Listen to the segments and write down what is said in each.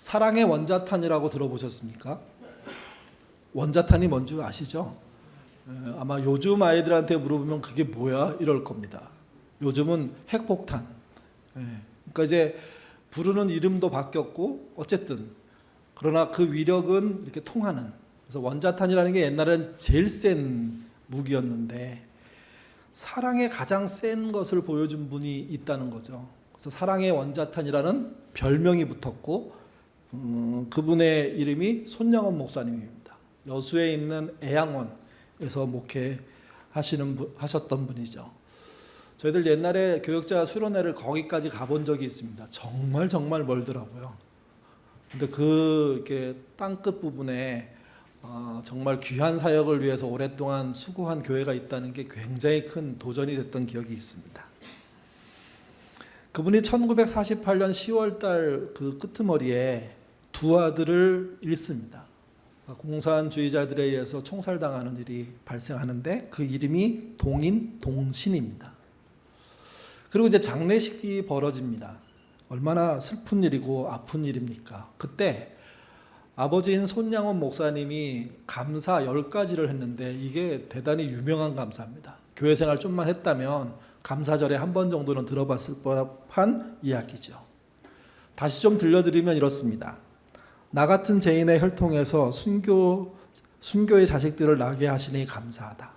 사랑의 원자탄이라고 들어보셨습니까? 원자탄이 뭔지 아시죠? 아마 요즘 아이들한테 물어보면 그게 뭐야? 이럴 겁니다. 요즘은 핵폭탄. 그러니까 이제 부르는 이름도 바뀌었고 어쨌든 그러나 그 위력은 이렇게 통하는. 그래서 원자탄이라는 게 옛날엔 제일 센 무기였는데 사랑의 가장 센 것을 보여준 분이 있다는 거죠. 그래서 사랑의 원자탄이라는 별명이 붙었고 그분의 이름이 손영원 목사님입니다. 여수에 있는 애양원에서 하셨던 분이죠. 저희들 옛날에 교역자 수련회를 거기까지 가본 적이 있습니다. 정말 멀더라고요. 근데 이렇게 땅끝 부분에 정말 귀한 사역을 위해서 오랫동안 수고한 교회가 있다는 게 굉장히 큰 도전이 됐던 기억이 있습니다. 그분이 1948년 10월 달 그 끄트머리에 두 아들을 잃습니다. 공산주의자들에 의해서 총살당하는 일이 발생하는데 그 이름이 동신입니다. 그리고 이제 장례식이 벌어집니다. 얼마나 슬픈 일이고 아픈 일입니까? 그때 아버지인 손양원 목사님이 감사 10가지를 했는데 이게 대단히 유명한 감사입니다. 교회 생활 좀만 했다면 감사절에 한 번 정도는 들어봤을 법한 이야기죠. 다시 좀 들려드리면 이렇습니다. 나 같은 죄인의 혈통에서 순교의 자식들을 나게 하시니 감사하다.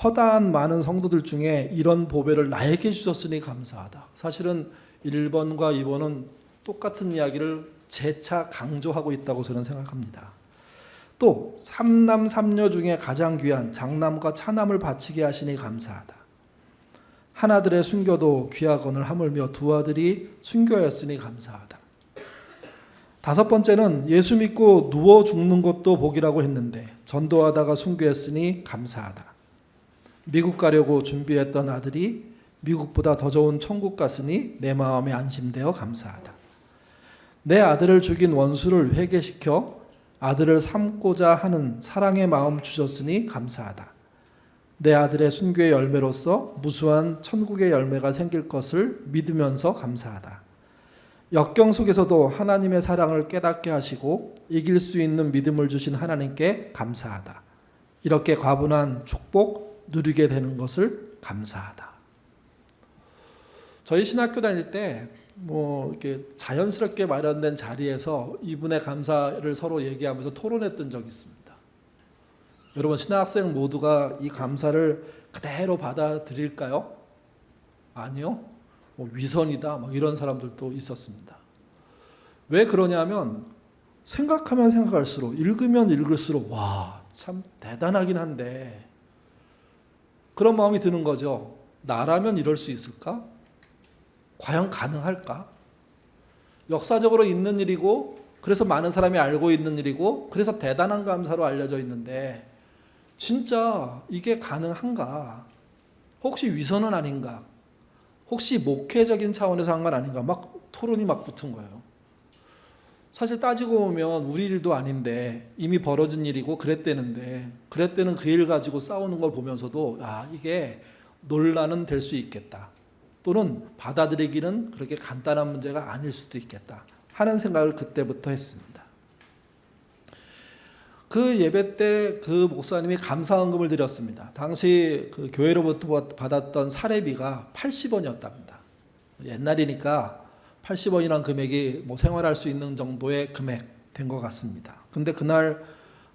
허다한 많은 성도들 중에 이런 보배를 나에게 주셨으니 감사하다. 사실은 1번과 2번은 똑같은 이야기를 재차 강조하고 있다고 저는 생각합니다. 또 3남 3녀 중에 가장 귀한 장남과 차남을 바치게 하시니 감사하다. 하나들의 순교도 귀하거늘 하물며 두 아들이 순교였으니 감사하다. 다섯 번째는 예수 믿고 누워 죽는 것도 복이라고 했는데 전도하다가 순교했으니 감사하다. 미국 가려고 준비했던 아들이 미국보다 더 좋은 천국 갔으니 내 마음에 안심되어 감사하다. 내 아들을 죽인 원수를 회개시켜 아들을 삼고자 하는 사랑의 마음 주셨으니 감사하다. 내 아들의 순교의 열매로서 무수한 천국의 열매가 생길 것을 믿으면서 감사하다. 역경 속에서도 하나님의 사랑을 깨닫게 하시고 이길 수 있는 믿음을 주신 하나님께 감사하다. 이렇게 과분한 축복 누리게 되는 것을 감사하다. 저희 신학교 다닐 때 이렇게 자연스럽게 마련된 자리에서 이분의 감사를 서로 얘기하면서 토론했던 적이 있습니다. 여러분 신학생 모두가 이 감사를 그대로 받아들일까요? 아니요. 위선이다 이런 사람들도 있었습니다. 왜 그러냐면 생각하면 생각할수록 읽으면 읽을수록 와, 참 대단하긴 한데 그런 마음이 드는 거죠. 나라면 이럴 수 있을까? 과연 가능할까? 역사적으로 있는 일이고 그래서 많은 사람이 알고 있는 일이고 그래서 대단한 감사로 알려져 있는데 진짜 이게 가능한가? 혹시 위선은 아닌가? 혹시 목회적인 차원에서 한 건 아닌가? 토론이 붙은 거예요. 사실 따지고 보면 우리 일도 아닌데 이미 벌어진 일이고 그랬대는 그 일 가지고 싸우는 걸 보면서도 이게 논란은 될 수 있겠다. 또는 받아들이기는 그렇게 간단한 문제가 아닐 수도 있겠다 하는 생각을 그때부터 했습니다. 그 예배 때 그 목사님이 감사헌금을 드렸습니다. 당시 그 교회로부터 받았던 사례비가 80원이었답니다. 옛날이니까 80원이라는 금액이 생활할 수 있는 정도의 금액 된 것 같습니다. 근데 그날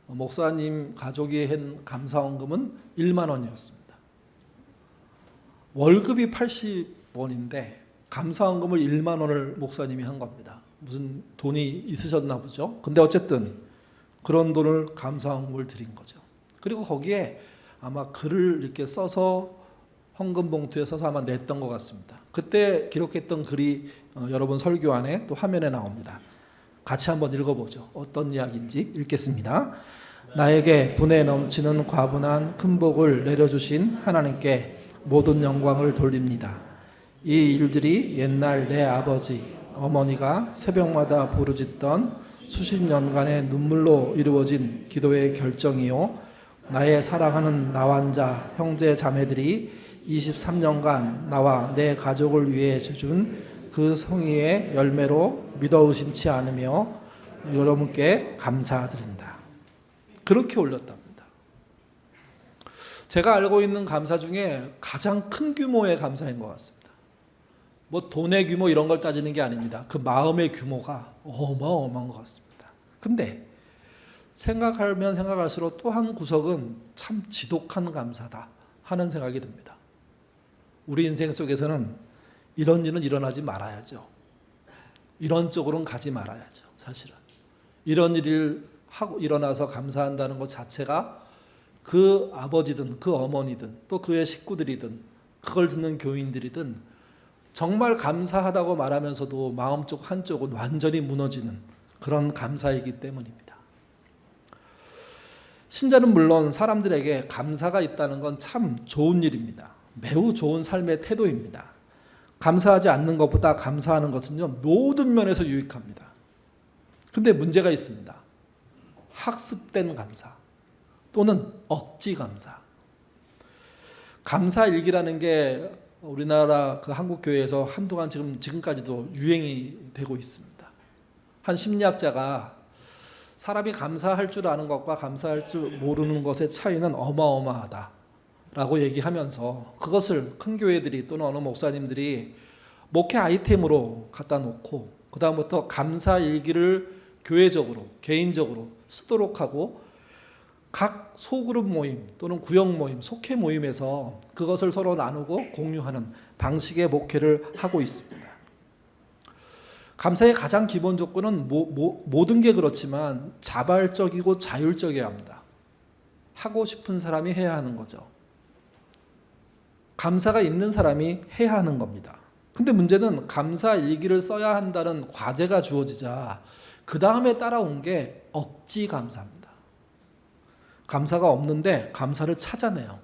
목사님 가족이 한 감사헌금은 1만 원이었습니다. 월급이 80원인데 감사헌금을 1만 원을 목사님이 한 겁니다. 무슨 돈이 있으셨나 보죠. 근데 어쨌든 그런 돈을 감사헌금을 드린 거죠. 그리고 거기에 아마 글을 이렇게 써서 헌금 봉투에 써서 아마 냈던 것 같습니다. 그때 기록했던 글이 여러분 설교 안에 또 화면에 나옵니다. 같이 한번 읽어보죠. 어떤 이야기인지 읽겠습니다. 나에게 분에 넘치는 과분한 큰 복을 내려주신 하나님께 모든 영광을 돌립니다. 이 일들이 옛날 내 아버지, 어머니가 새벽마다 부르짖던 수십 년간의 눈물로 이루어진 기도의 결정이요 나의 사랑하는 나환자 형제 자매들이 23년간 나와 내 가족을 위해 준 그 성의의 열매로 믿어 의심치 않으며 여러분께 감사드린다. 그렇게 올렸답니다. 제가 알고 있는 감사 중에 가장 큰 규모의 감사인 것 같습니다. 뭐 돈의 규모 이런 걸 따지는 게 아닙니다. 그 마음의 규모가 어마어마한 것 같습니다. 근데 생각하면 생각할수록 또 한 구석은 참 지독한 감사다 하는 생각이 듭니다. 우리 인생 속에서는 이런 일은 일어나지 말아야죠. 이런 쪽으로는 가지 말아야죠. 사실은 이런 일을 하고 일어나서 감사한다는 것 자체가 그 아버지든 그 어머니든 또 그의 식구들이든 그걸 듣는 교인들이든 정말 감사하다고 말하면서도 마음쪽 한쪽은 완전히 무너지는 그런 감사이기 때문입니다. 신자는 물론 사람들에게 감사가 있다는 건 참 좋은 일입니다. 매우 좋은 삶의 태도입니다. 감사하지 않는 것보다 감사하는 것은요, 모든 면에서 유익합니다. 근데 문제가 있습니다. 학습된 감사 또는 억지 감사. 감사일기라는 게 우리나라 그 한국교회에서 한동안 지금까지도 유행이 되고 있습니다. 한 심리학자가 사람이 감사할 줄 아는 것과 감사할 줄 모르는 것의 차이는 어마어마하다라고 얘기하면서 그것을 큰 교회들이 또는 어느 목사님들이 목회 아이템으로 갖다 놓고 그 다음부터 감사일기를 교회적으로 개인적으로 쓰도록 하고 각 소그룹 모임 또는 구역 모임, 속회 모임에서 그것을 서로 나누고 공유하는 방식의 목회를 하고 있습니다. 감사의 가장 기본 조건은 모든 게 그렇지만 자발적이고 자율적이어야 합니다. 하고 싶은 사람이 해야 하는 거죠. 감사가 있는 사람이 해야 하는 겁니다. 근데 문제는 감사 일기를 써야 한다는 과제가 주어지자 그 다음에 따라온 게 억지 감사입니다. 감사가 없는데 감사를 찾아내요.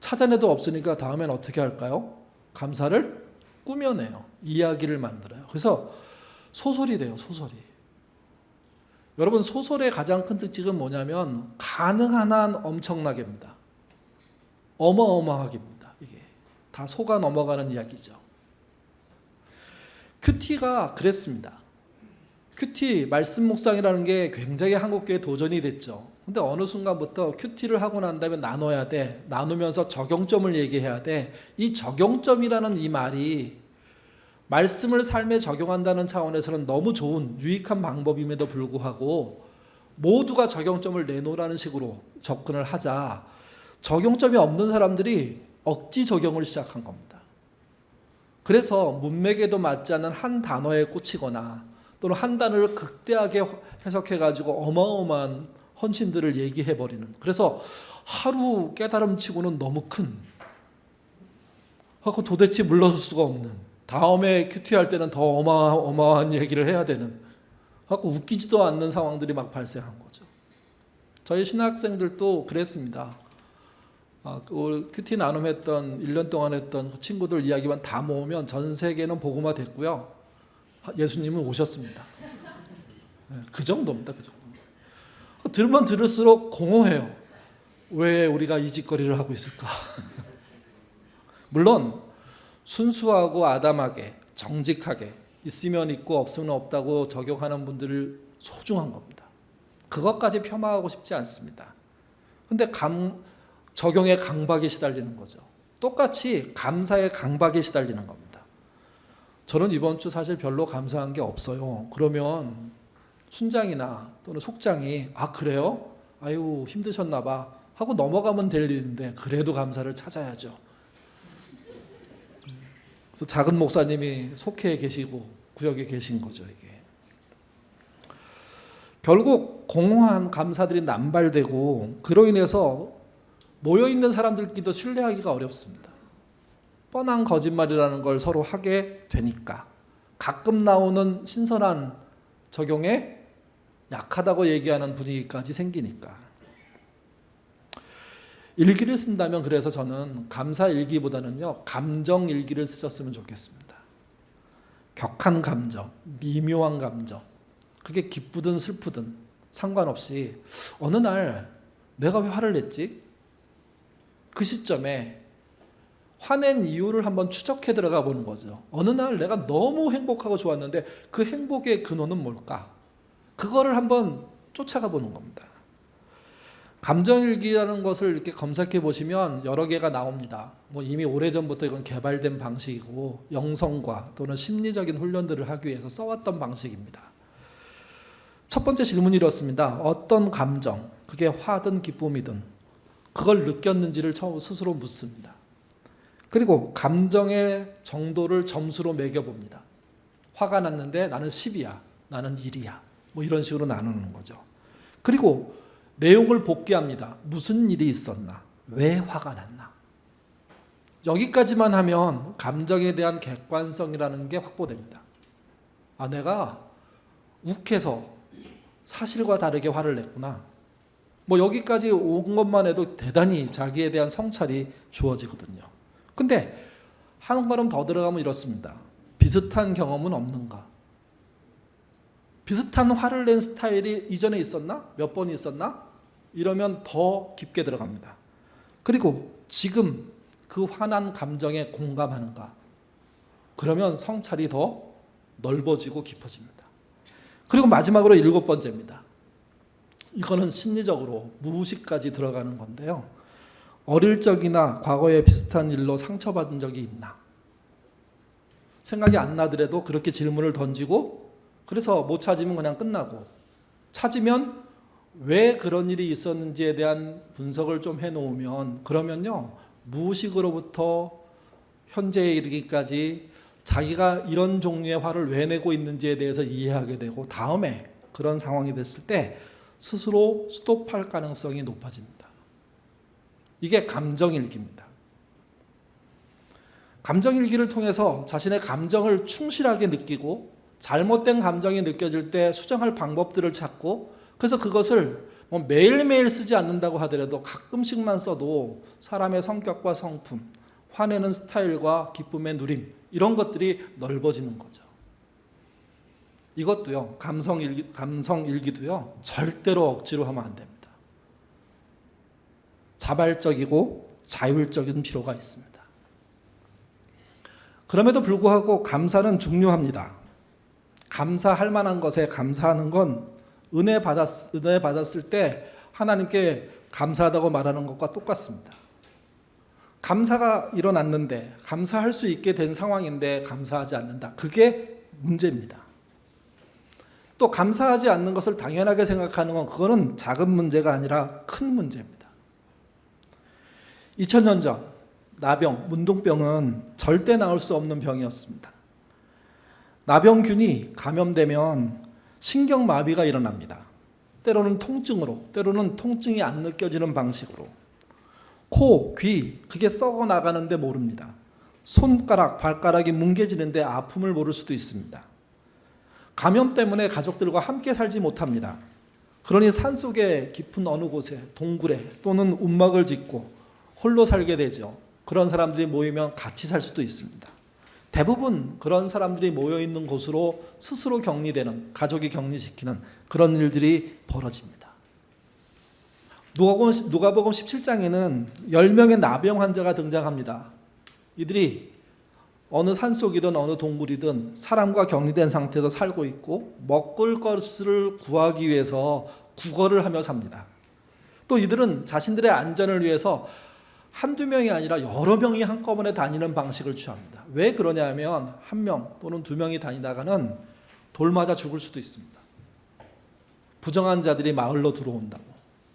찾아내도 없으니까 다음엔 어떻게 할까요? 감사를 꾸며내요. 이야기를 만들어요. 그래서 소설이 돼요. 소설이. 여러분 소설의 가장 큰 특징은 뭐냐면 가능한 한 엄청나게입니다. 어마어마하게입니다. 이게 다 속아 넘어가는 이야기죠. 큐티가 그랬습니다. 큐티 말씀 묵상이라는 게 굉장히 한국교회에 도전이 됐죠. 근데 어느 순간부터 큐티를 하고 난 다음에 나눠야 돼. 나누면서 적용점을 얘기해야 돼. 이 적용점이라는 이 말이 말씀을 삶에 적용한다는 차원에서는 너무 좋은 유익한 방법임에도 불구하고 모두가 적용점을 내놓으라는 식으로 접근을 하자 적용점이 없는 사람들이 억지 적용을 시작한 겁니다. 그래서 문맥에도 맞지 않는 한 단어에 꽂히거나 또는 한 단어를 극대하게 해석해가지고 어마어마한 헌신들을 얘기해버리는, 그래서 하루 깨달음치고는 너무 큰 하고 도대체 물러설 수가 없는, 다음에 큐티할 때는 더 어마어마한 얘기를 해야 되는 하고 웃기지도 않는 상황들이 막 발생한 거죠. 저희 신학생들도 그랬습니다. 큐티 나눔했던 1년 동안 했던 친구들 이야기만 다 모으면 전 세계는 복음화 됐고요. 예수님은 오셨습니다. 그 정도입니다. 그 정도. 들으면 들을수록 공허해요. 왜 우리가 이 짓거리를 하고 있을까? 물론 순수하고 아담하게 정직하게 있으면 있고 없으면 없다고 적용하는 분들을 소중한 겁니다. 그것까지 폄하하고 싶지 않습니다. 근데 적용의 강박에 시달리는 거죠. 똑같이 감사의 강박에 시달리는 겁니다. 저는 이번 주 사실 별로 감사한 게 없어요. 그러면 순장이나 또는 속장이 그래요? 아유 힘드셨나 봐 하고 넘어가면 될 일인데 그래도 감사를 찾아야죠. 그래서 작은 목사님이 속회에 계시고 구역에 계신 거죠. 이게 결국 공허한 감사들이 남발되고 그로 인해서 모여있는 사람들끼리도 신뢰하기가 어렵습니다. 뻔한 거짓말이라는 걸 서로 하게 되니까 가끔 나오는 신선한 적용에 약하다고 얘기하는 분위기까지 생기니까. 일기를 쓴다면 그래서 저는 감사 일기보다는요 감정 일기를 쓰셨으면 좋겠습니다. 격한 감정, 미묘한 감정, 그게 기쁘든 슬프든 상관없이 어느 날 내가 왜 화를 냈지? 그 시점에 화낸 이유를 한번 추적해 들어가 보는 거죠. 어느 날 내가 너무 행복하고 좋았는데 그 행복의 근원은 뭘까? 그거를 한번 쫓아가 보는 겁니다. 감정일기라는 것을 이렇게 검색해 보시면 여러 개가 나옵니다. 이미 오래전부터 이건 개발된 방식이고 영성과 또는 심리적인 훈련들을 하기 위해서 써왔던 방식입니다. 첫 번째 질문이 이렇습니다. 어떤 감정, 그게 화든 기쁨이든 그걸 느꼈는지를 스스로 묻습니다. 그리고 감정의 정도를 점수로 매겨봅니다. 화가 났는데 나는 10이야, 나는 1이야. 이런 식으로 나누는 거죠. 그리고 내용을 복귀합니다. 무슨 일이 있었나? 왜 화가 났나? 여기까지만 하면 감정에 대한 객관성이라는 게 확보됩니다. 내가 욱해서 사실과 다르게 화를 냈구나. 여기까지 온 것만 해도 대단히 자기에 대한 성찰이 주어지거든요. 근데 한 걸음 더 들어가면 이렇습니다. 비슷한 경험은 없는가? 비슷한 화를 낸 스타일이 이전에 있었나? 몇 번 있었나? 이러면 더 깊게 들어갑니다. 그리고 지금 그 화난 감정에 공감하는가? 그러면 성찰이 더 넓어지고 깊어집니다. 그리고 마지막으로 7번째입니다. 이거는 심리적으로 무의식까지 들어가는 건데요. 어릴 적이나 과거에 비슷한 일로 상처받은 적이 있나? 생각이 안 나더라도 그렇게 질문을 던지고 그래서 못 찾으면 그냥 끝나고 찾으면 왜 그런 일이 있었는지에 대한 분석을 좀 해놓으면 그러면요. 무의식으로부터 현재에 이르기까지 자기가 이런 종류의 화를 왜 내고 있는지에 대해서 이해하게 되고 다음에 그런 상황이 됐을 때 스스로 스톱할 가능성이 높아집니다. 이게 감정일기입니다. 감정일기를 통해서 자신의 감정을 충실하게 느끼고 잘못된 감정이 느껴질 때 수정할 방법들을 찾고 그래서 그것을 매일매일 쓰지 않는다고 하더라도 가끔씩만 써도 사람의 성격과 성품, 화내는 스타일과 기쁨의 누림 이런 것들이 넓어지는 거죠. 이것도요. 감성일기도요. 절대로 억지로 하면 안 됩니다. 자발적이고 자율적인 필요가 있습니다. 그럼에도 불구하고 감사는 중요합니다. 감사할 만한 것에 감사하는 건 은혜 받았을 때 하나님께 감사하다고 말하는 것과 똑같습니다. 감사가 일어났는데 감사할 수 있게 된 상황인데 감사하지 않는다. 그게 문제입니다. 또 감사하지 않는 것을 당연하게 생각하는 건 그거는 작은 문제가 아니라 큰 문제입니다. 2000년 전 나병, 문둥병은 절대 나을 수 없는 병이었습니다. 나병균이 감염되면 신경마비가 일어납니다. 때로는 통증으로, 때로는 통증이 안 느껴지는 방식으로. 코, 귀, 그게 썩어 나가는데 모릅니다. 손가락, 발가락이 뭉개지는데 아픔을 모를 수도 있습니다. 감염 때문에 가족들과 함께 살지 못합니다. 그러니 산속의 깊은 어느 곳에 동굴에 또는 움막을 짓고 홀로 살게 되죠. 그런 사람들이 모이면 같이 살 수도 있습니다. 대부분 그런 사람들이 모여있는 곳으로 스스로 격리되는, 가족이 격리시키는 그런 일들이 벌어집니다. 누가복음 17장에는 10명의 나병 환자가 등장합니다. 이들이 어느 산속이든 어느 동굴이든 사람과 격리된 상태에서 살고 있고 먹을 것을 구하기 위해서 구걸을 하며 삽니다. 또 이들은 자신들의 안전을 위해서 한두 명이 아니라 여러 명이 한꺼번에 다니는 방식을 취합니다. 왜 그러냐면 한 명 또는 두 명이 다니다가는 돌 맞아 죽을 수도 있습니다. 부정한 자들이 마을로 들어온다고.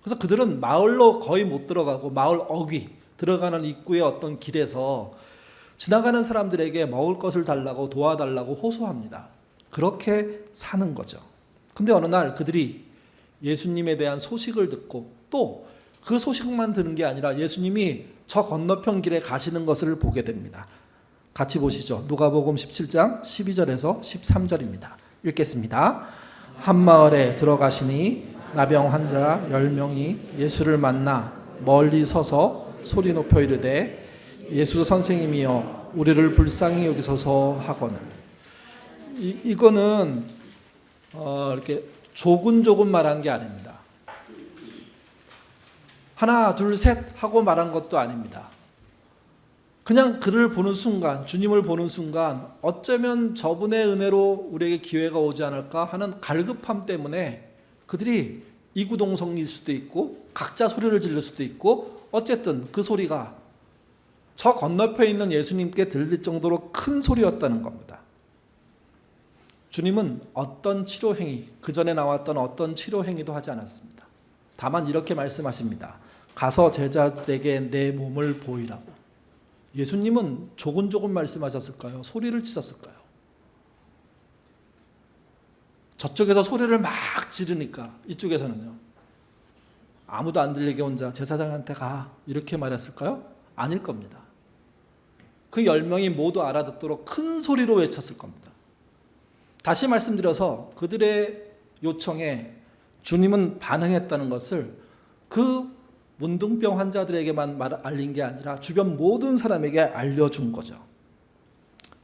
그래서 그들은 마을로 거의 못 들어가고 마을 어귀 들어가는 입구의 어떤 길에서 지나가는 사람들에게 먹을 것을 달라고 도와달라고 호소합니다. 그렇게 사는 거죠. 근데 어느 날 그들이 예수님에 대한 소식을 듣고 또 그 소식만 듣는 게 아니라 예수님이 저 건너편 길에 가시는 것을 보게 됩니다. 같이 보시죠. 누가복음 17장 12절에서 13절입니다. 읽겠습니다. 한 마을에 들어가시니 나병 환자 10명이 예수를 만나 멀리 서서 소리 높여 이르되 예수 선생님이여 우리를 불쌍히 여기소서 하거늘. 이거는 이렇게 조근조근 말한 게 아닙니다. 하나 둘 셋 하고 말한 것도 아닙니다. 그냥 그를 보는 순간, 주님을 보는 순간 어쩌면 저분의 은혜로 우리에게 기회가 오지 않을까 하는 갈급함 때문에 그들이 이구동성일 수도 있고 각자 소리를 지를 수도 있고 어쨌든 그 소리가 저 건너편에 있는 예수님께 들릴 정도로 큰 소리였다는 겁니다. 주님은 어떤 치료행위, 그 전에 나왔던 어떤 치료행위도 하지 않았습니다. 다만 이렇게 말씀하십니다. 가서 제자들에게 내 몸을 보이라고. 예수님은 조곤조곤 말씀하셨을까요? 소리를 치셨을까요? 저쪽에서 소리를 막 지르니까 이쪽에서는요. 아무도 안 들리게 혼자 제사장한테 가 이렇게 말했을까요? 아닐 겁니다. 그 10명이 모두 알아듣도록 큰 소리로 외쳤을 겁니다. 다시 말씀드려서 그들의 요청에 주님은 반응했다는 것을 그 문둥병 환자들에게만 알린 게 아니라 주변 모든 사람에게 알려준 거죠.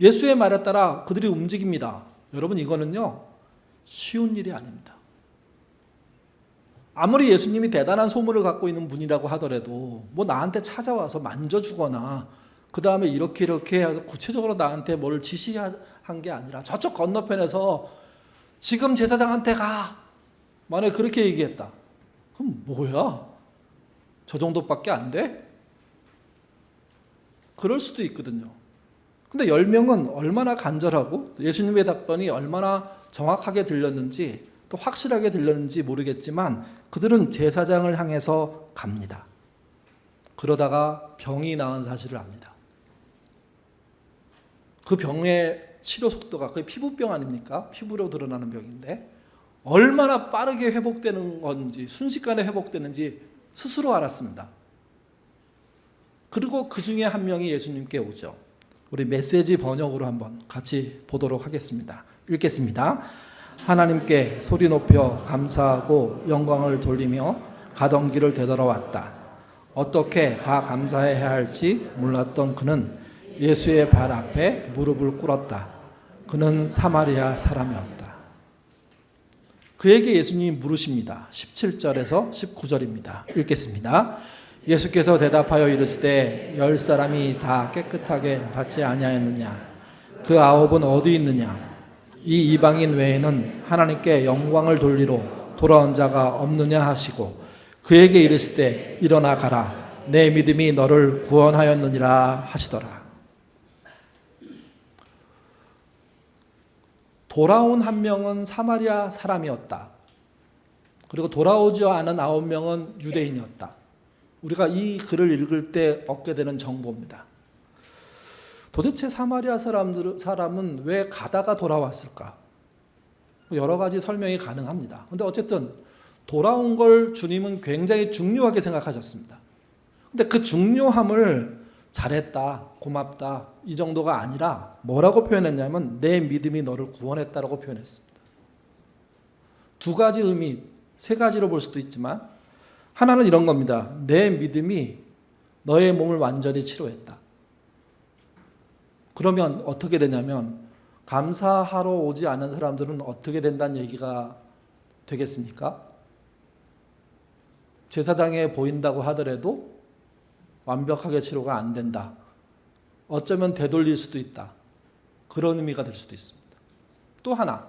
예수의 말에 따라 그들이 움직입니다. 여러분 이거는요 쉬운 일이 아닙니다. 아무리 예수님이 대단한 소문을 갖고 있는 분이라고 하더라도 뭐 나한테 찾아와서 만져주거나 그 다음에 이렇게 해서 구체적으로 나한테 뭘 지시한 게 아니라 저쪽 건너편에서 지금 제사장한테 가 만약에 그렇게 얘기했다. 그럼 뭐야? 저 정도밖에 안 돼? 그럴 수도 있거든요. 근데 10명은 얼마나 간절하고 예수님의 답변이 얼마나 정확하게 들렸는지 또 확실하게 들렸는지 모르겠지만 그들은 제사장을 향해서 갑니다. 그러다가 병이 나은 사실을 압니다. 그 병의 치료 속도가 거의 피부병 아닙니까? 피부로 드러나는 병인데 얼마나 빠르게 회복되는 건지 순식간에 회복되는지 스스로 알았습니다. 그리고 그 중에 한 명이 예수님께 오죠. 우리 메시지 번역으로 한번 같이 보도록 하겠습니다. 읽겠습니다. 하나님께 소리 높여 감사하고 영광을 돌리며 가던 길을 되돌아왔다. 어떻게 다 감사해야 할지 몰랐던 그는 예수의 발 앞에 무릎을 꿇었다. 그는 사마리아 사람이었다. 그에게 예수님이 물으십니다. 17절에서 19절입니다. 읽겠습니다. 예수께서 대답하여 이르시되 10사람이 다 깨끗하게 받지 아니하였느냐? 그 9은 어디 있느냐? 이 이방인 외에는 하나님께 영광을 돌리러 돌아온 자가 없느냐 하시고 그에게 이르시되 일어나 가라. 내 믿음이 너를 구원하였느니라 하시더라. 돌아온 한 명은 사마리아 사람이었다. 그리고 돌아오지 않은 9명은 유대인이었다. 우리가 이 글을 읽을 때 얻게 되는 정보입니다. 도대체 사마리아 사람은 왜 가다가 돌아왔을까? 여러 가지 설명이 가능합니다. 그런데 어쨌든 돌아온 걸 주님은 굉장히 중요하게 생각하셨습니다. 근데 그 중요함을 잘했다, 고맙다 이 정도가 아니라 뭐라고 표현했냐면 내 믿음이 너를 구원했다라고 표현했습니다. 두 가지 의미, 세 가지로 볼 수도 있지만 하나는 이런 겁니다. 내 믿음이 너의 몸을 완전히 치료했다. 그러면 어떻게 되냐면 감사하러 오지 않은 사람들은 어떻게 된다는 얘기가 되겠습니까? 제사장에 보인다고 하더라도 완벽하게 치료가 안 된다. 어쩌면 되돌릴 수도 있다. 그런 의미가 될 수도 있습니다. 또 하나,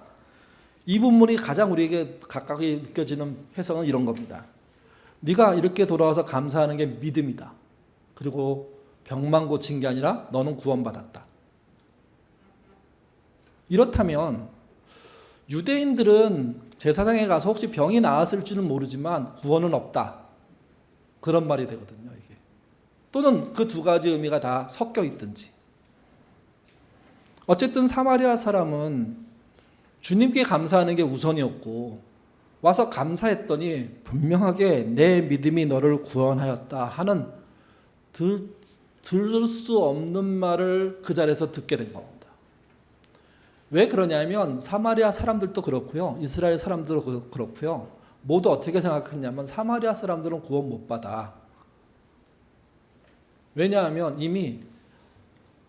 이 부분이 가장 우리에게 가깝게 느껴지는 해석은 이런 겁니다. 네가 이렇게 돌아와서 감사하는 게 믿음이다. 그리고 병만 고친 게 아니라 너는 구원받았다. 이렇다면 유대인들은 제사장에 가서 혹시 병이 나았을지는 모르지만 구원은 없다. 그런 말이 되거든요. 이게. 또는 그 두 가지 의미가 다 섞여 있든지. 어쨌든 사마리아 사람은 주님께 감사하는 게 우선이었고 와서 감사했더니 분명하게 내 믿음이 너를 구원하였다 하는 들을 수 없는 말을 그 자리에서 듣게 된 겁니다. 왜 그러냐면 사마리아 사람들도 그렇고요. 이스라엘 사람들도 그렇고요. 모두 어떻게 생각했냐면 사마리아 사람들은 구원 못 받아. 왜냐하면 이미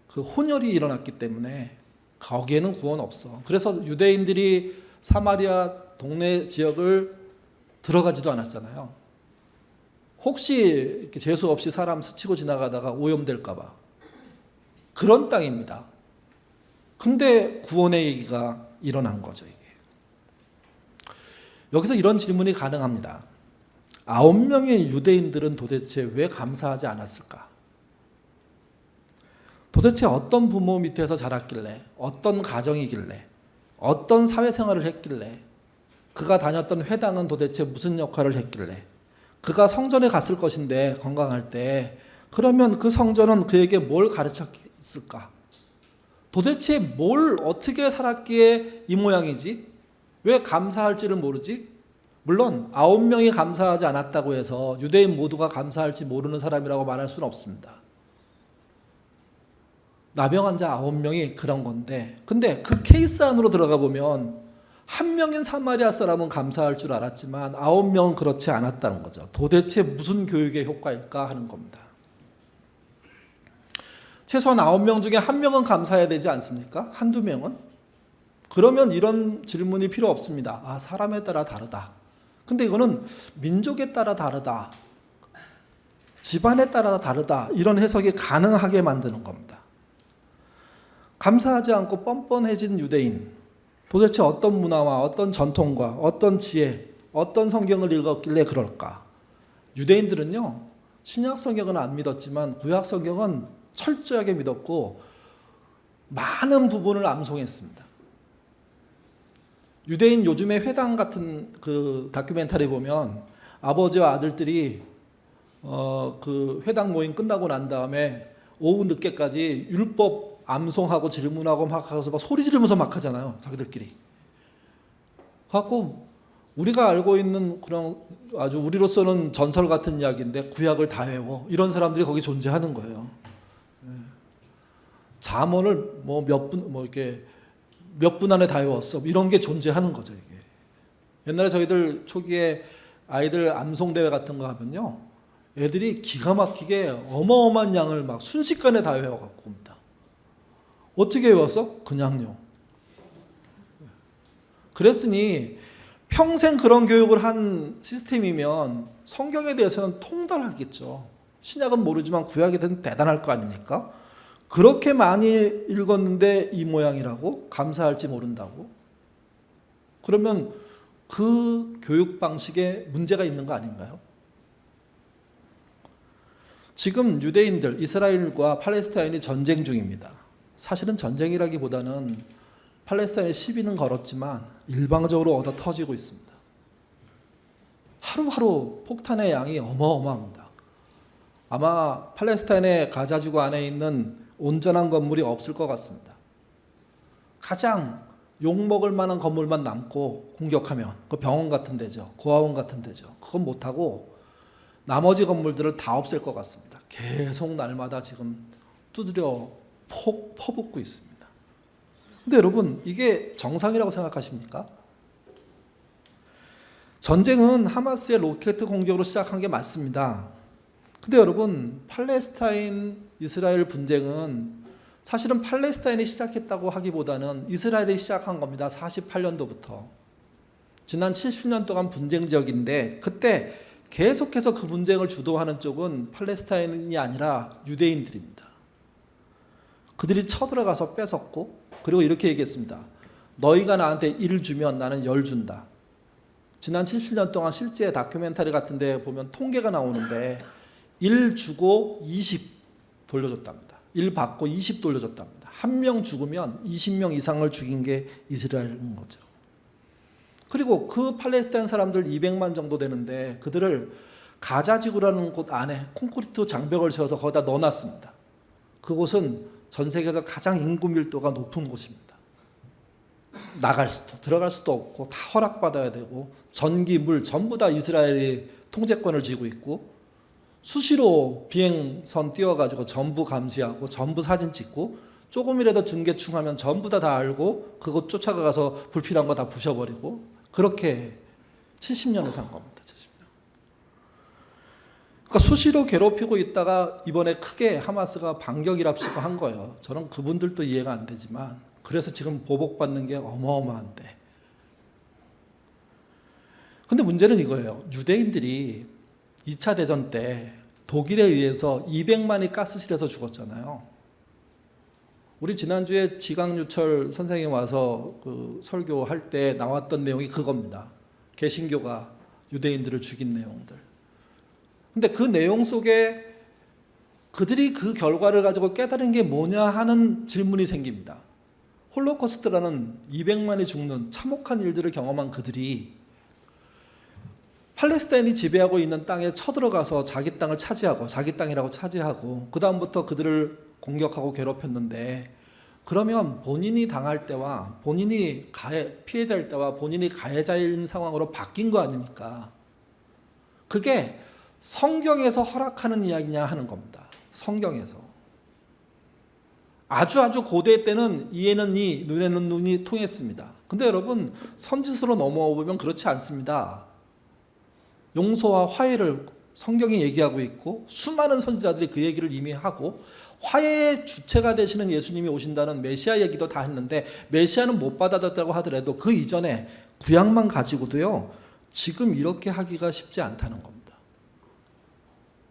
그 혼혈이 일어났기 때문에 거기에는 구원 없어. 그래서 유대인들이 사마리아 동네 지역을 들어가지도 않았잖아요. 혹시 재수 없이 사람 스치고 지나가다가 오염될까 봐. 그런 땅입니다. 근데 구원의 얘기가 일어난 거죠, 이게. 여기서 이런 질문이 가능합니다. 9명의 유대인들은 도대체 왜 감사하지 않았을까? 도대체 어떤 부모 밑에서 자랐길래, 어떤 가정이길래, 어떤 사회생활을 했길래, 그가 다녔던 회당은 도대체 무슨 역할을 했길래, 그가 성전에 갔을 것인데 건강할 때, 그러면 그 성전은 그에게 뭘 가르쳤을까? 도대체 뭘 어떻게 살았기에 이 모양이지? 왜 감사할지를 모르지? 물론 9명이 감사하지 않았다고 해서 유대인 모두가 감사할지 모르는 사람이라고 말할 수는 없습니다. 나병 환자 9명이 그런 건데, 근데 그 케이스 안으로 들어가 보면 한 명인 사마리아 사람은 감사할 줄 알았지만 9명은 그렇지 않았다는 거죠. 도대체 무슨 교육의 효과일까 하는 겁니다. 최소한 9명 중에 1명은 감사해야 되지 않습니까? 한두 명은? 그러면 이런 질문이 필요 없습니다. 아, 사람에 따라 다르다. 근데 이거는 민족에 따라 다르다. 집안에 따라 다르다. 이런 해석이 가능하게 만드는 겁니다. 감사하지 않고 뻔뻔해진 유대인. 도대체 어떤 문화와 어떤 전통과 어떤 지혜, 어떤 성경을 읽었길래 그럴까? 유대인들은요, 신약 성경은 안 믿었지만 구약 성경은 철저하게 믿었고 많은 부분을 암송했습니다. 유대인 요즘의 회당 같은 그 다큐멘터리 보면 아버지와 아들들이 그 회당 모임 끝나고 난 다음에 오후 늦게까지 율법 암송하고 질문하고 막 하면서 막 소리 지르면서 막 하잖아요, 자기들끼리. 갖고 우리가 알고 있는 그런 아주 우리로서는 전설 같은 이야기인데 구약을 다 외워, 이런 사람들이 거기 존재하는 거예요. 잠언을 뭐 이렇게 몇 분 안에 다 외웠어, 이런 게 존재하는 거죠, 이게. 옛날에 저희들 초기에 아이들 암송 대회 같은 거 하면요, 애들이 기가 막히게 어마어마한 양을 막 순식간에 다 외워갖고 옵니다. 어떻게 외웠어? 그냥요. 그랬으니 평생 그런 교육을 한 시스템이면 성경에 대해서는 통달하겠죠. 신약은 모르지만 구약에 대해서는 대단할 거 아닙니까? 그렇게 많이 읽었는데 이 모양이라고? 감사할지 모른다고? 그러면 그 교육 방식에 문제가 있는 거 아닌가요? 지금 유대인들, 이스라엘과 팔레스타인이 전쟁 중입니다. 사실은 전쟁이라기보다는 팔레스타인에 시비는 걸었지만 일방적으로 얻어 터지고 있습니다. 하루하루 폭탄의 양이 어마어마합니다. 아마 팔레스타인의 가자지구 안에 있는 온전한 건물이 없을 것 같습니다. 가장 욕먹을 만한 건물만 남고 공격하면 그 병원 같은 데죠. 고아원 같은 데죠. 그건 못하고 나머지 건물들을 다 없앨 것 같습니다. 계속 날마다 지금 두드려 퍼붓고 있습니다. 근데 여러분, 이게 정상이라고 생각하십니까? 전쟁은 하마스의 로켓 공격으로 시작한 게 맞습니다. 근데 여러분, 팔레스타인 이스라엘 분쟁은 사실은 팔레스타인이 시작했다고 하기보다는 이스라엘이 시작한 겁니다. 48년도부터. 지난 70년 동안 분쟁 지역인데 그때 계속해서 그 분쟁을 주도하는 쪽은 팔레스타인이 아니라 유대인들입니다. 그들이 쳐들어가서 뺏었고, 그리고 이렇게 얘기했습니다. 너희가 나한테 1 주면 나는 10 준다. 지난 70년 동안 실제 다큐멘터리 같은 데 보면 통계가 나오는데 1 주고 20 돌려줬답니다. 1 받고 20 돌려줬답니다. 한 명 죽으면 20명 이상을 죽인 게 이스라엘인 거죠. 그리고 그 팔레스타인 사람들 200만 정도 되는데 그들을 가자지구라는 곳 안에 콘크리트 장벽을 세워서 거기다 넣어놨습니다. 그곳은 전 세계에서 가장 인구 밀도가 높은 곳입니다. 들어갈 수도 없고 다 허락받아야 되고 전기, 물 전부 다 이스라엘이 통제권을 쥐고 있고 수시로 비행선 띄워가지고 전부 감시하고 전부 사진 찍고 조금이라도 증개충하면 전부 다 알고 그곳 쫓아가서 불필요한 거 다 부셔버리고 그렇게 70년을 산 겁니다. 70년. 그러니까 수시로 괴롭히고 있다가 이번에 크게 하마스가 반격이랍시고 한 거예요. 저는 그분들도 이해가 안 되지만 그래서 지금 보복받는 게 어마어마한데. 근데 문제는 이거예요. 유대인들이 2차 대전 때 독일에 의해서 200만이 가스실에서 죽었잖아요. 우리 지난주에 지강유철 선생님 와서 그 설교할 때 나왔던 내용이 그겁니다. 개신교가 유대인들을 죽인 내용들. 근데 그 내용 속에 그들이 그 결과를 가지고 깨달은 게 뭐냐 하는 질문이 생깁니다. 홀로코스트라는 200만이 죽는 참혹한 일들을 경험한 그들이 팔레스타인이 지배하고 있는 땅에 쳐들어가서 자기 땅을 차지하고, 자기 땅이라고 차지하고, 그 다음부터 그들을 공격하고 괴롭혔는데, 그러면 본인이 당할 때와 본인이 피해자일 때와 본인이 가해자인 상황으로 바뀐 거 아닙니까? 그게 성경에서 허락하는 이야기냐 하는 겁니다. 성경에서. 아주 고대 때는 이에는 이, 눈에는 눈이 통했습니다. 근데 여러분, 선지서로 넘어와 보면 그렇지 않습니다. 용서와 화해를 성경이 얘기하고 있고 수많은 선지자들이 그 얘기를 이미 하고 화해의 주체가 되시는 예수님이 오신다는 메시아 얘기도 다 했는데 메시아는 못 받아들였다고 하더라도 그 이전에 구약만 가지고도요 지금 이렇게 하기가 쉽지 않다는 겁니다.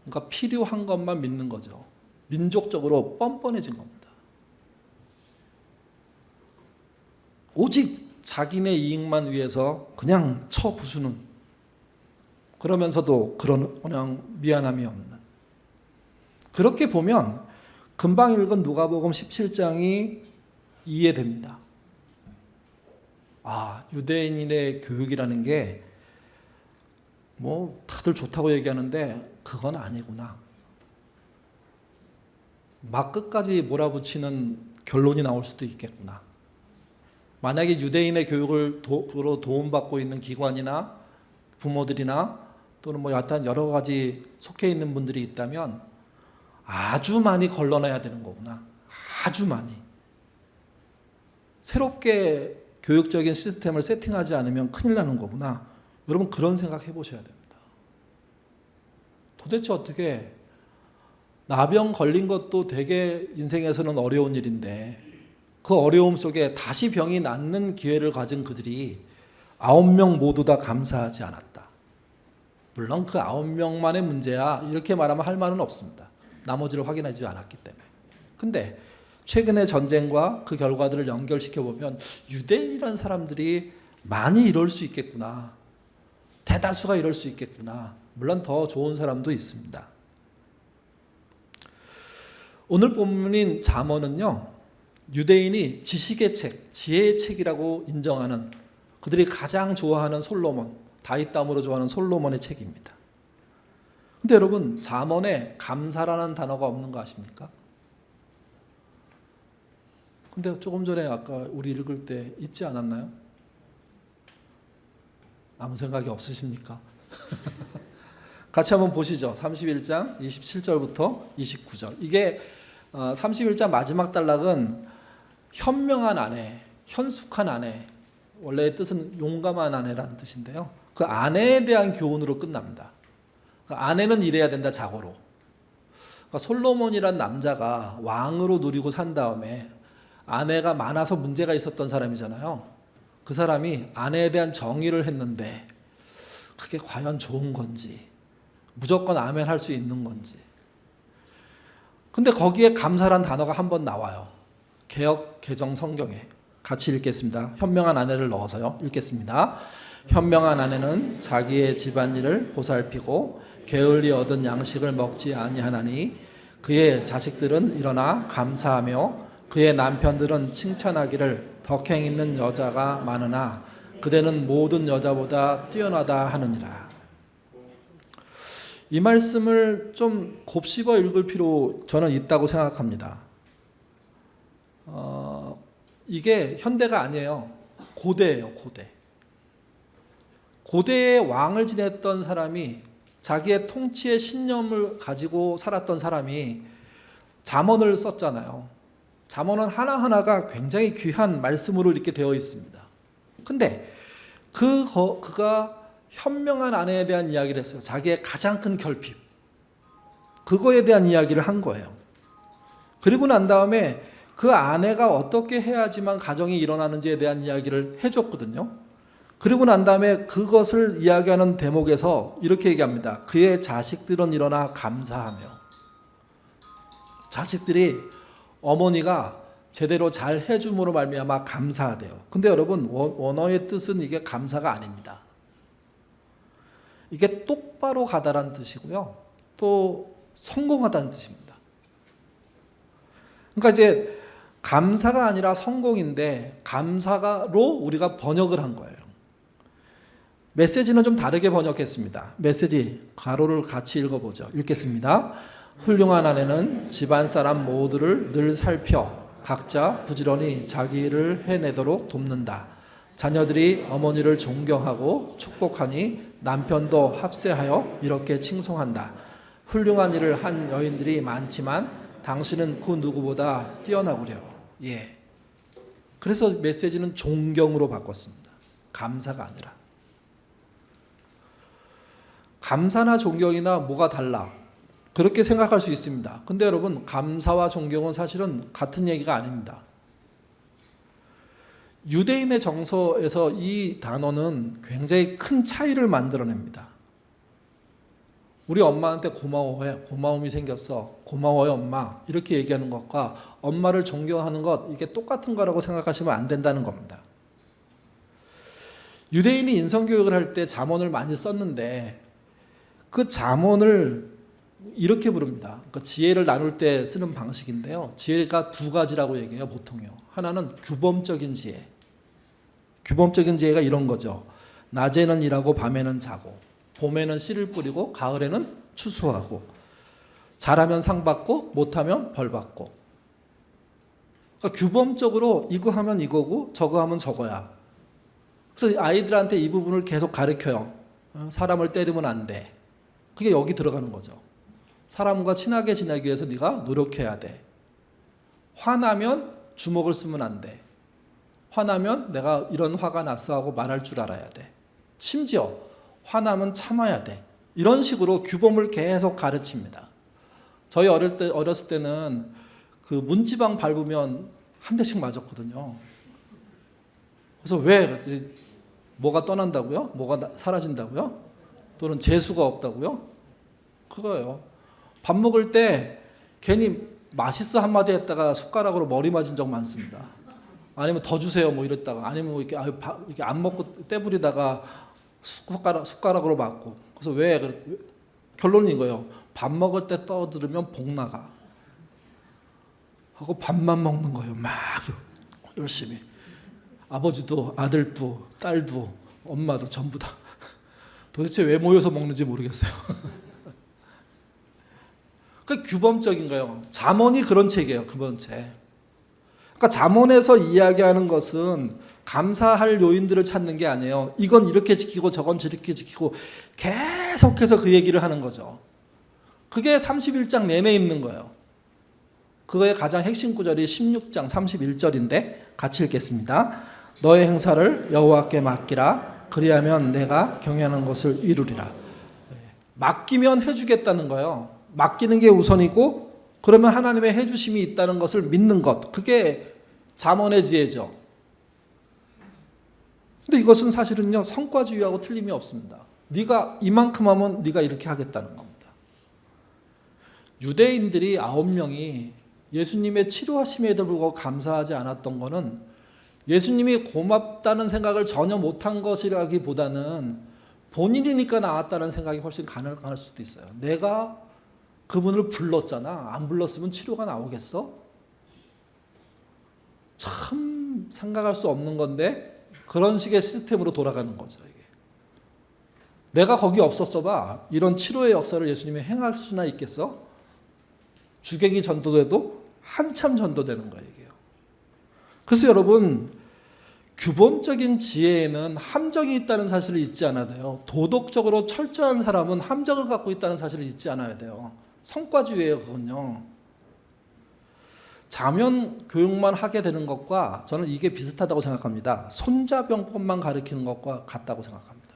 그러니까 필요한 것만 믿는 거죠. 민족적으로 뻔뻔해진 겁니다. 오직 자기네 이익만 위해서 그냥 쳐부수는, 그러면서도 그냥 미안함이 없는. 그렇게 보면 금방 읽은 누가복음 17장이 이해됩니다. 아, 유대인의 교육이라는 게 뭐 다들 좋다고 얘기하는데 그건 아니구나. 막 끝까지 몰아붙이는 결론이 나올 수도 있겠구나. 만약에 유대인의 교육을 도움받고 있는 기관이나 부모들이나 또는 뭐 여러 가지 속해 있는 분들이 있다면 아주 많이 걸러내야 되는 거구나. 아주 많이. 새롭게 교육적인 시스템을 세팅하지 않으면 큰일 나는 거구나. 여러분 그런 생각 해보셔야 됩니다. 도대체 어떻게 나병 걸린 것도 되게 인생에서는 어려운 일인데 그 어려움 속에 다시 병이 낫는 기회를 가진 그들이 9명 모두 다 감사하지 않았다. 물론 그 9명만의 문제야 이렇게 말하면 할 말은 없습니다. 나머지를 확인하지 않았기 때문에. 근데 최근의 전쟁과 그 결과들을 연결시켜보면 유대인이라는 사람들이 많이 이럴 수 있겠구나. 대다수가 이럴 수 있겠구나. 물론 더 좋은 사람도 있습니다. 오늘 본문인 잠언은요. 유대인이 지식의 책, 지혜의 책이라고 인정하는 그들이 가장 좋아하는 솔로몬, 다윗 다음으로 좋아하는 솔로몬의 책입니다. 근데 여러분 잠언에 감사라는 단어가 없는 거 아십니까? 근데 조금 전에 아까 우리 읽을 때 있지 않았나요? 아무 생각이 없으십니까? 같이 한번 보시죠. 31장 27절부터 29절. 이게 31장 마지막 단락은 현명한 아내, 현숙한 아내, 원래의 뜻은 용감한 아내라는 뜻인데요. 그 아내에 대한 교훈으로 끝납니다. 그 아내는 이래야 된다, 자고로. 그러니까 솔로몬이란 남자가 왕으로 누리고 산 다음에 아내가 많아서 문제가 있었던 사람이잖아요. 그 사람이 아내에 대한 정의를 했는데 그게 과연 좋은 건지, 무조건 아멘 할 수 있는 건지. 근데 거기에 감사란 단어가 한 번 나와요. 개역 개정 성경에. 같이 읽겠습니다. 현명한 아내를 넣어서요. 읽겠습니다. 현명한 아내는 자기의 집안일을 보살피고 게을리 얻은 양식을 먹지 아니하나니 그의 자식들은 일어나 감사하며 그의 남편들은 칭찬하기를 덕행 있는 여자가 많으나 그대는 모든 여자보다 뛰어나다 하느니라. 이 말씀을 좀 곱씹어 읽을 필요 저는 있다고 생각합니다. 이게 현대가 아니에요. 고대예요, 고대. 고대의 왕을 지냈던 사람이 자기의 통치의 신념을 가지고 살았던 사람이 잠언을 썼잖아요. 잠언은 하나하나가 굉장히 귀한 말씀으로 이렇게 되어 있습니다. 근데 그가 현명한 아내에 대한 이야기를 했어요. 자기의 가장 큰 결핍. 그거에 대한 이야기를 한 거예요. 그리고 난 다음에 그 아내가 어떻게 해야지만 가정이 일어나는지에 대한 이야기를 해줬거든요. 그리고 난 다음에 그것을 이야기하는 대목에서 이렇게 얘기합니다. 그의 자식들은 일어나 감사하며. 자식들이 어머니가 제대로 잘 해줌으로 말미암아 감사하대요. 근데 여러분 원어의 뜻은 이게 감사가 아닙니다. 이게 똑바로 가다라는 뜻이고요. 또 성공하다는 뜻입니다. 그러니까 이제 감사가 아니라 성공인데 감사로 우리가 번역을 한 거예요. 메시지는 좀 다르게 번역했습니다. 메시지 가로를 같이 읽어보죠. 읽겠습니다. 훌륭한 아내는 집안 사람 모두를 늘 살펴 각자 부지런히 자기 일을 해내도록 돕는다. 자녀들이 어머니를 존경하고 축복하니 남편도 합세하여 이렇게 칭송한다. 훌륭한 일을 한 여인들이 많지만 당신은 그 누구보다 뛰어나구려. 예. 그래서 메시지는 존경으로 바꿨습니다. 감사가 아니라. 감사나 존경이나 뭐가 달라? 그렇게 생각할 수 있습니다. 근데 여러분, 감사와 존경은 사실은 같은 얘기가 아닙니다. 유대인의 정서에서 이 단어는 굉장히 큰 차이를 만들어냅니다. 우리 엄마한테 고마워해. 고마움이 생겼어. 고마워요, 엄마. 이렇게 얘기하는 것과 엄마를 존경하는 것, 이게 똑같은 거라고 생각하시면 안 된다는 겁니다. 유대인이 인성교육을 할 때 잠언을 많이 썼는데 그 잠언을 이렇게 부릅니다. 그러니까 지혜를 나눌 때 쓰는 방식인데요. 지혜가 두 가지라고 얘기해요, 보통요. 하나는 규범적인 지혜. 규범적인 지혜가 이런 거죠. 낮에는 일하고 밤에는 자고, 봄에는 씨를 뿌리고 가을에는 추수하고, 잘하면 상 받고 못하면 벌 받고. 그러니까 규범적으로 이거 하면 이거고 저거 하면 저거야. 그래서 아이들한테 이 부분을 계속 가르쳐요. 사람을 때리면 안 돼. 그게 여기 들어가는 거죠. 사람과 친하게 지내기 위해서 네가 노력해야 돼. 화나면 주먹을 쓰면 안 돼. 화나면 내가 이런 화가 났어 하고 말할 줄 알아야 돼. 심지어 화나면 참아야 돼. 이런 식으로 규범을 계속 가르칩니다. 저희 어렸을 때는 그 문지방 밟으면 한 대씩 맞았거든요. 그래서 왜? 뭐가 떠난다고요? 뭐가 사라진다고요? 또는 재수가 없다고요? 그거예요. 밥 먹을 때 괜히 맛있어 한마디 했다가 숟가락으로 머리 맞은 적 많습니다. 아니면 더 주세요 뭐 이랬다가, 아니면 이렇게 안 먹고 떼부리다가 숟가락으로 맞고. 그래서 왜? 결론은 이거예요. 밥 먹을 때 떠들으면 복 나가 하고 밥만 먹는 거예요. 막 열심히. 아버지도 아들도 딸도 엄마도 전부 다. 도대체 왜 모여서 먹는지 모르겠어요. 그 규범적인 거예요. 잠언이 그런 책이에요. 그런 책. 그러니까 잠언에서 이야기하는 것은 감사할 요인들을 찾는 게 아니에요. 이건 이렇게 지키고 저건 저렇게 지키고 계속해서 그 얘기를 하는 거죠. 그게 31장 내내 있는 거예요. 그거의 가장 핵심 구절이 16장 31절인데 같이 읽겠습니다. 너의 행사를 여호와께 맡기라. 그리하면 내가 경외하는 것을 이루리라. 맡기면 해주겠다는 거예요. 맡기는 게 우선이고, 그러면 하나님의 해주심이 있다는 것을 믿는 것. 그게 잠언의 지혜죠. 근데 이것은 사실은요, 성과주의하고 틀림이 없습니다. 네가 이만큼 하면 네가 이렇게 하겠다는 겁니다. 유대인들이 9명이 예수님의 치료하심에도 불구하고 감사하지 않았던 것은 예수님이 고맙다는 생각을 전혀 못한 것이라기보다는 본인이니까 나왔다는 생각이 훨씬 가능할 수도 있어요. 내가 그분을 불렀잖아. 안 불렀으면 치료가 나오겠어? 참 생각할 수 없는 건데 그런 식의 시스템으로 돌아가는 거죠. 이게. 내가 거기 없었어 봐. 이런 치료의 역사를 예수님이 행할 수나 있겠어? 주객이 전도돼도 한참 전도되는 거예요. 이게요. 그래서 여러분, 규범적인 지혜에는 함정이 있다는 사실을 잊지 않아야 돼요. 도덕적으로 철저한 사람은 함정을 갖고 있다는 사실을 잊지 않아야 돼요. 성과주의예요, 그건요. 자면 교육만 하게 되는 것과 저는 이게 비슷하다고 생각합니다. 손자병법만 가르치는 것과 같다고 생각합니다.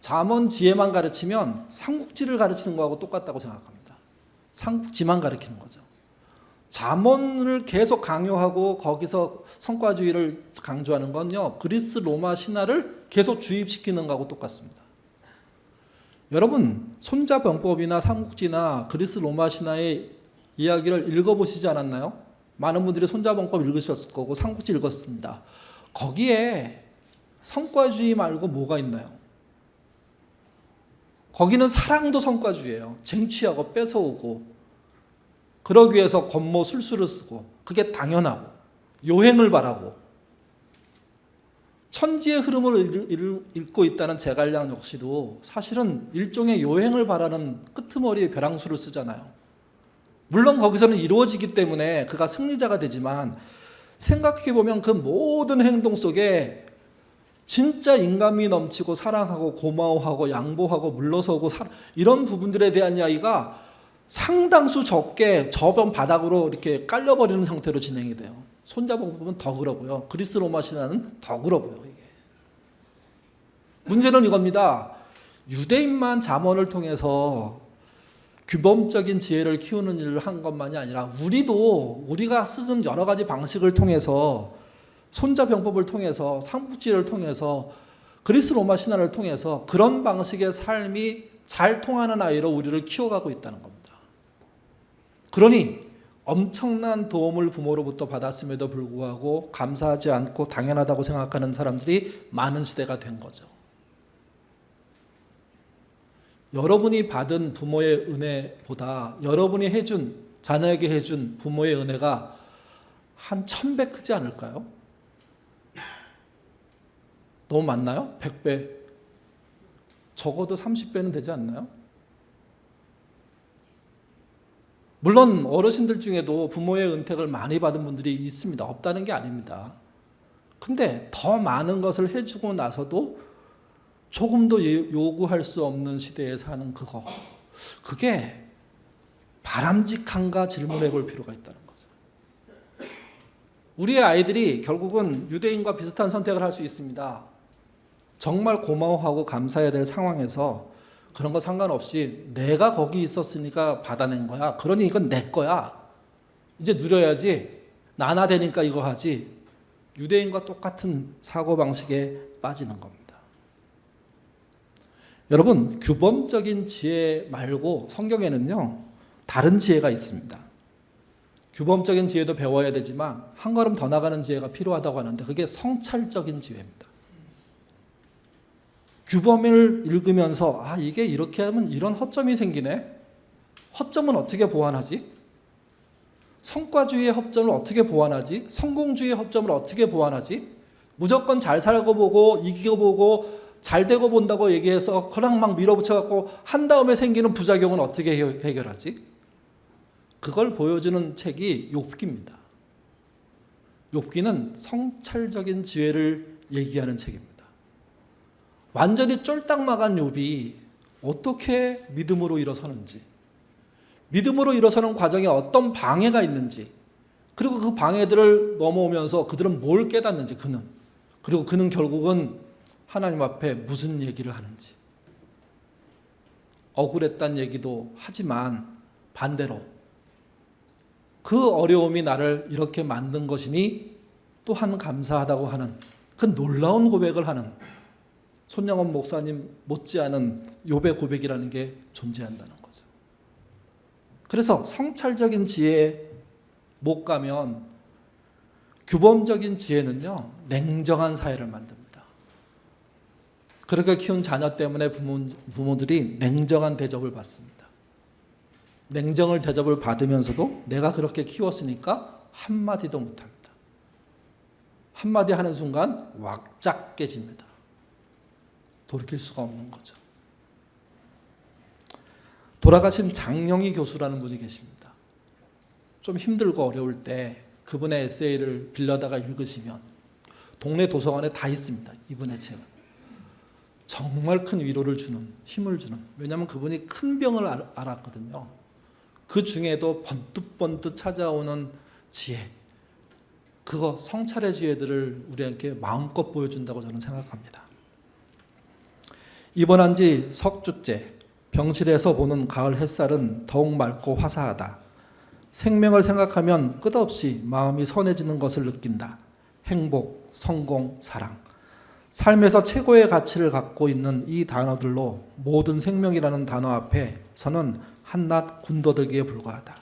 잠언 지혜만 가르치면 삼국지를 가르치는 거하고 똑같다고 생각합니다. 삼국지만 가르치는 거죠. 잠언을 계속 강요하고 거기서 성과주의를 강조하는 건요, 그리스 로마 신화를 계속 주입시키는 거하고 똑같습니다. 여러분, 손자병법이나 삼국지나 그리스 로마 신화의 이야기를 읽어보시지 않았나요? 많은 분들이 손자병법 읽으셨을 거고 삼국지 읽었습니다. 거기에 성과주의 말고 뭐가 있나요? 거기는 사랑도 성과주의예요. 쟁취하고 뺏어오고 그러기 위해서 권모 술수를 쓰고 그게 당연하고 요행을 바라고 천지의 흐름을 읽고 있다는 제갈량 역시도 사실은 일종의 요행을 바라는 끄트머리에 벼랑수를 쓰잖아요. 물론 거기서는 이루어지기 때문에 그가 승리자가 되지만 생각해보면 그 모든 행동 속에 진짜 인간미 넘치고 사랑하고 고마워하고 양보하고 물러서고 이런 부분들에 대한 이야기가 상당수 적게 저변 바닥으로 이렇게 깔려버리는 상태로 진행이 돼요. 손자병법은 더 그러고요. 그리스 로마 신화는 더 그러고요. 이게. 문제는 이겁니다. 유대인만 잠언을 통해서 규범적인 지혜를 키우는 일을 한 것만이 아니라 우리가 쓰는 여러 가지 방식을 통해서 손자병법을 통해서 삼국지를 통해서 그리스 로마 신화를 통해서 그런 방식의 삶이 잘 통하는 아이로 우리를 키워가고 있다는 겁니다. 그러니 엄청난 도움을 부모로부터 받았음에도 불구하고 감사하지 않고 당연하다고 생각하는 사람들이 많은 시대가 된 거죠. 여러분이 받은 부모의 은혜보다 여러분이 자녀에게 해준 부모의 은혜가 한 1000배 크지 않을까요? 너무 많나요? 100배? 적어도 30배는 되지 않나요? 물론 어르신들 중에도 부모의 은택을 많이 받은 분들이 있습니다. 없다는 게 아닙니다. 근데 더 많은 것을 해주고 나서도 조금도 요구할 수 없는 시대에 사는 그게 바람직한가 질문해 볼 필요가 있다는 거죠. 우리의 아이들이 결국은 유대인과 비슷한 선택을 할 수 있습니다. 정말 고마워하고 감사해야 될 상황에서 그런 거 상관없이 내가 거기 있었으니까 받아낸 거야. 그러니 이건 내 거야. 이제 누려야지. 나나 되니까 이거 하지. 유대인과 똑같은 사고방식에 빠지는 겁니다. 여러분, 규범적인 지혜 말고 성경에는요, 다른 지혜가 있습니다. 규범적인 지혜도 배워야 되지만 한 걸음 더 나가는 지혜가 필요하다고 하는데 그게 성찰적인 지혜입니다. 규범을 읽으면서 이게 이렇게 하면 이런 허점이 생기네. 허점은 어떻게 보완하지? 성과주의의 허점을 어떻게 보완하지? 성공주의의 허점을 어떻게 보완하지? 무조건 잘 살고 보고 이기고 보고 잘 되고 본다고 얘기해서 그냥 막 밀어붙여갖고 한 다음에 생기는 부작용은 어떻게 해결하지? 그걸 보여주는 책이 욥기입니다. 욥기는 성찰적인 지혜를 얘기하는 책입니다. 완전히 쫄딱 나간 욥이 어떻게 믿음으로 일어서는지, 믿음으로 일어서는 과정에 어떤 방해가 있는지, 그리고 그 방해들을 넘어오면서 그들은 뭘 깨닫는지, 그리고 그는 결국은 하나님 앞에 무슨 얘기를 하는지. 억울했다는 얘기도 하지만 반대로 그 어려움이 나를 이렇게 만든 것이니 또한 감사하다고 하는 그 놀라운 고백을 하는 손영원 목사님 못지않은 욥의 고백이라는 게 존재한다는 거죠. 그래서 성찰적인 지혜에 못 가면 규범적인 지혜는요, 냉정한 사회를 만듭니다. 그렇게 키운 자녀 때문에 부모들이 냉정한 대접을 받습니다. 냉정을 대접을 받으면서도 내가 그렇게 키웠으니까 한마디도 못합니다. 한마디 하는 순간 왁짝 깨집니다. 돌이킬 수가 없는 거죠. 돌아가신 장영희 교수라는 분이 계십니다. 좀 힘들고 어려울 때 그분의 에세이를 빌려다가 읽으시면 동네 도서관에 다 있습니다. 이분의 책은. 정말 큰 위로를 주는, 힘을 주는. 왜냐하면 그분이 큰 병을 앓았거든요. 그 중에도 번뜩번뜩 찾아오는 지혜, 그거 성찰의 지혜들을 우리에게 마음껏 보여준다고 저는 생각합니다. 입원한 지 석주째, 병실에서 보는 가을 햇살은 더욱 맑고 화사하다. 생명을 생각하면 끝없이 마음이 선해지는 것을 느낀다. 행복, 성공, 사랑. 삶에서 최고의 가치를 갖고 있는 이 단어들로 모든 생명이라는 단어 앞에 서는 한낱 군더더기에 불과하다.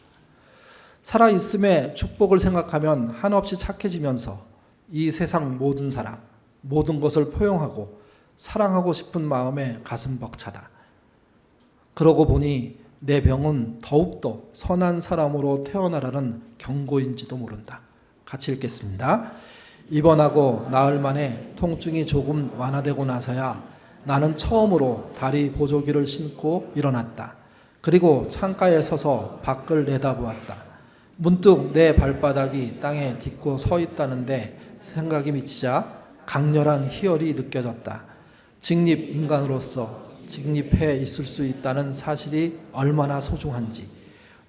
살아있음의 축복을 생각하면 한없이 착해지면서 이 세상 모든 사람, 모든 것을 포용하고 사랑하고 싶은 마음에 가슴 벅차다. 그러고 보니 내 병은 더욱더 선한 사람으로 태어나라는 경고인지도 모른다. 같이 읽겠습니다. 입원하고 나흘 만에 통증이 조금 완화되고 나서야 나는 처음으로 다리 보조기를 신고 일어났다. 그리고 창가에 서서 밖을 내다보았다. 문득 내 발바닥이 땅에 딛고 서 있다는데 생각이 미치자 강렬한 희열이 느껴졌다. 직립 인간으로서 직립해 있을 수 있다는 사실이 얼마나 소중한지,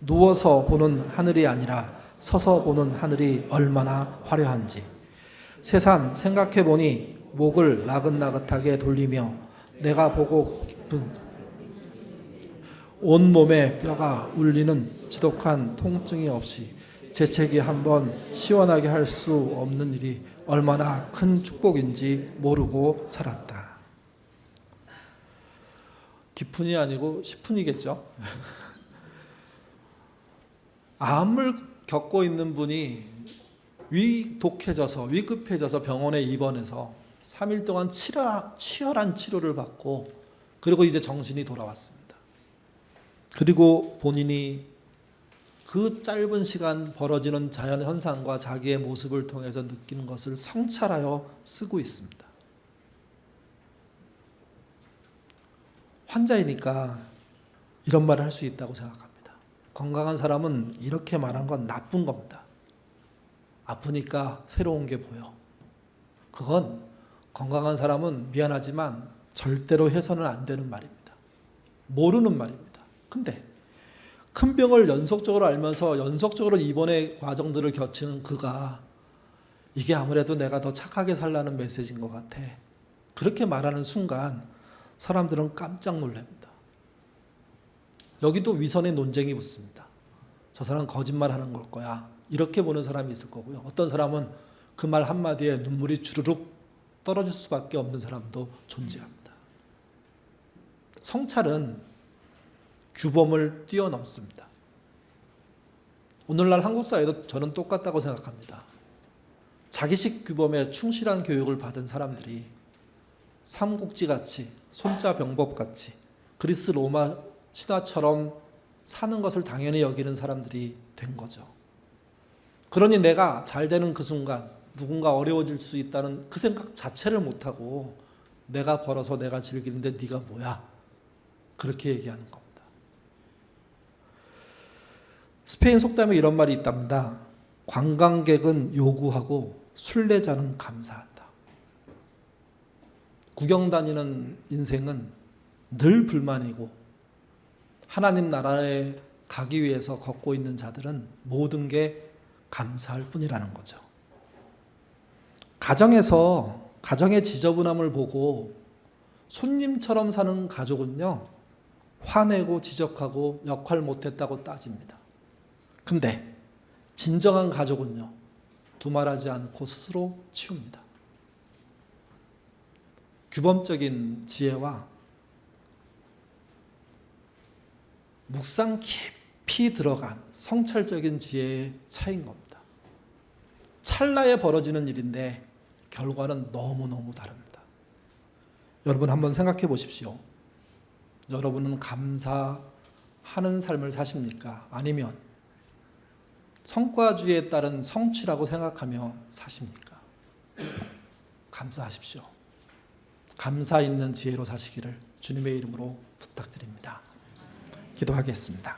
누워서 보는 하늘이 아니라 서서 보는 하늘이 얼마나 화려한지, 새삼 생각해보니 목을 나긋나긋하게 돌리며 내가 보고 깊은 온몸의 뼈가 울리는 지독한 통증이 없이 재채기 한번 시원하게 할 수 없는 일이 얼마나 큰 축복인지 모르고 살았다. 깊은이 아니고 십분이겠죠. 암을 겪고 있는 분이 위급해져서 병원에 입원해서 3일 동안 치열한 치료를 받고 그리고 이제 정신이 돌아왔습니다. 그리고 본인이 그 짧은 시간 벌어지는 자연 현상과 자기의 모습을 통해서 느끼는 것을 성찰하여 쓰고 있습니다. 환자이니까 이런 말을 할 수 있다고 생각합니다. 건강한 사람은 이렇게 말한 건 나쁜 겁니다. 아프니까 새로운 게 보여. 그건 건강한 사람은 미안하지만 절대로 해서는 안 되는 말입니다. 모르는 말입니다. 근데 큰 병을 연속적으로 알면서 연속적으로 입원의 과정들을 거치는 그가 이게 아무래도 내가 더 착하게 살라는 메시지인 것 같아. 그렇게 말하는 순간 사람들은 깜짝 놀랍니다. 여기도 위선의 논쟁이 붙습니다. 저 사람 거짓말하는 걸 거야. 이렇게 보는 사람이 있을 거고요. 어떤 사람은 그 말 한마디에 눈물이 주르륵 떨어질 수밖에 없는 사람도 존재합니다. 성찰은 규범을 뛰어넘습니다. 오늘날 한국 사회도 저는 똑같다고 생각합니다. 자기식 규범에 충실한 교육을 받은 사람들이 삼국지같이 손자병법같이 그리스 로마 신화처럼 사는 것을 당연히 여기는 사람들이 된 거죠. 그러니 내가 잘 되는 그 순간 누군가 어려워질 수 있다는 그 생각 자체를 못하고 내가 벌어서 내가 즐기는데 네가 뭐야? 그렇게 얘기하는 겁니다. 스페인 속담에 이런 말이 있답니다. 관광객은 요구하고 순례자는 감사한다. 구경 다니는 인생은 늘 불만이고 하나님 나라에 가기 위해서 걷고 있는 자들은 모든 게 감사할 뿐이라는 거죠. 가정에서 가정의 지저분함을 보고 손님처럼 사는 가족은요, 화내고 지적하고 역할 못했다고 따집니다. 근데 진정한 가족은요, 두말하지 않고 스스로 치웁니다. 규범적인 지혜와 묵상 깊이 들어간 성찰적인 지혜의 차이인 겁니다. 찰나에 벌어지는 일인데 결과는 너무너무 다릅니다. 여러분 한번 생각해 보십시오. 여러분은 감사하는 삶을 사십니까? 아니면 성과주의에 따른 성취라고 생각하며 사십니까? 감사하십시오. 감사 있는 지혜로 사시기를 주님의 이름으로 부탁드립니다. 기도하겠습니다.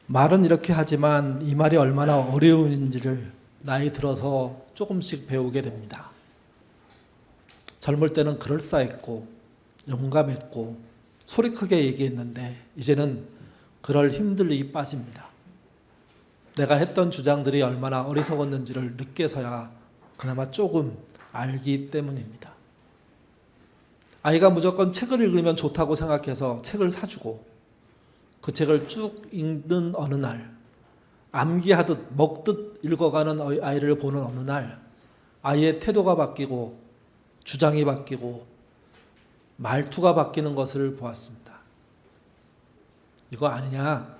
말은 이렇게 하지만 이 말이 얼마나 어려운지를 나이 들어서 조금씩 배우게 됩니다. 젊을 때는 그럴싸했고 용감했고 소리 크게 얘기했는데 이제는 그럴 힘들이 빠집니다. 내가 했던 주장들이 얼마나 어리석었는지를 늦게서야 그나마 조금 알기 때문입니다. 아이가 무조건 책을 읽으면 좋다고 생각해서 책을 사주고 그 책을 쭉 읽는 어느 날, 암기하듯 먹듯 읽어가는 아이를 보는 어느 날 아이의 태도가 바뀌고 주장이 바뀌고 말투가 바뀌는 것을 보았습니다. 이거 아니냐?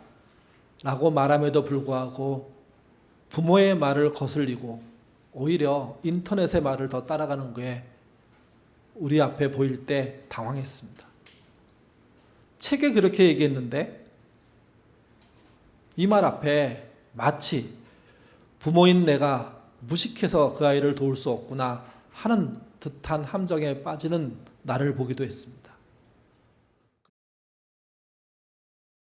라고 말함에도 불구하고 부모의 말을 거슬리고 오히려 인터넷의 말을 더 따라가는 게 우리 앞에 보일 때 당황했습니다. 책에 그렇게 얘기했는데 이 말 앞에 마치 부모인 내가 무식해서 그 아이를 도울 수 없구나 하는 듯한 함정에 빠지는 나를 보기도 했습니다.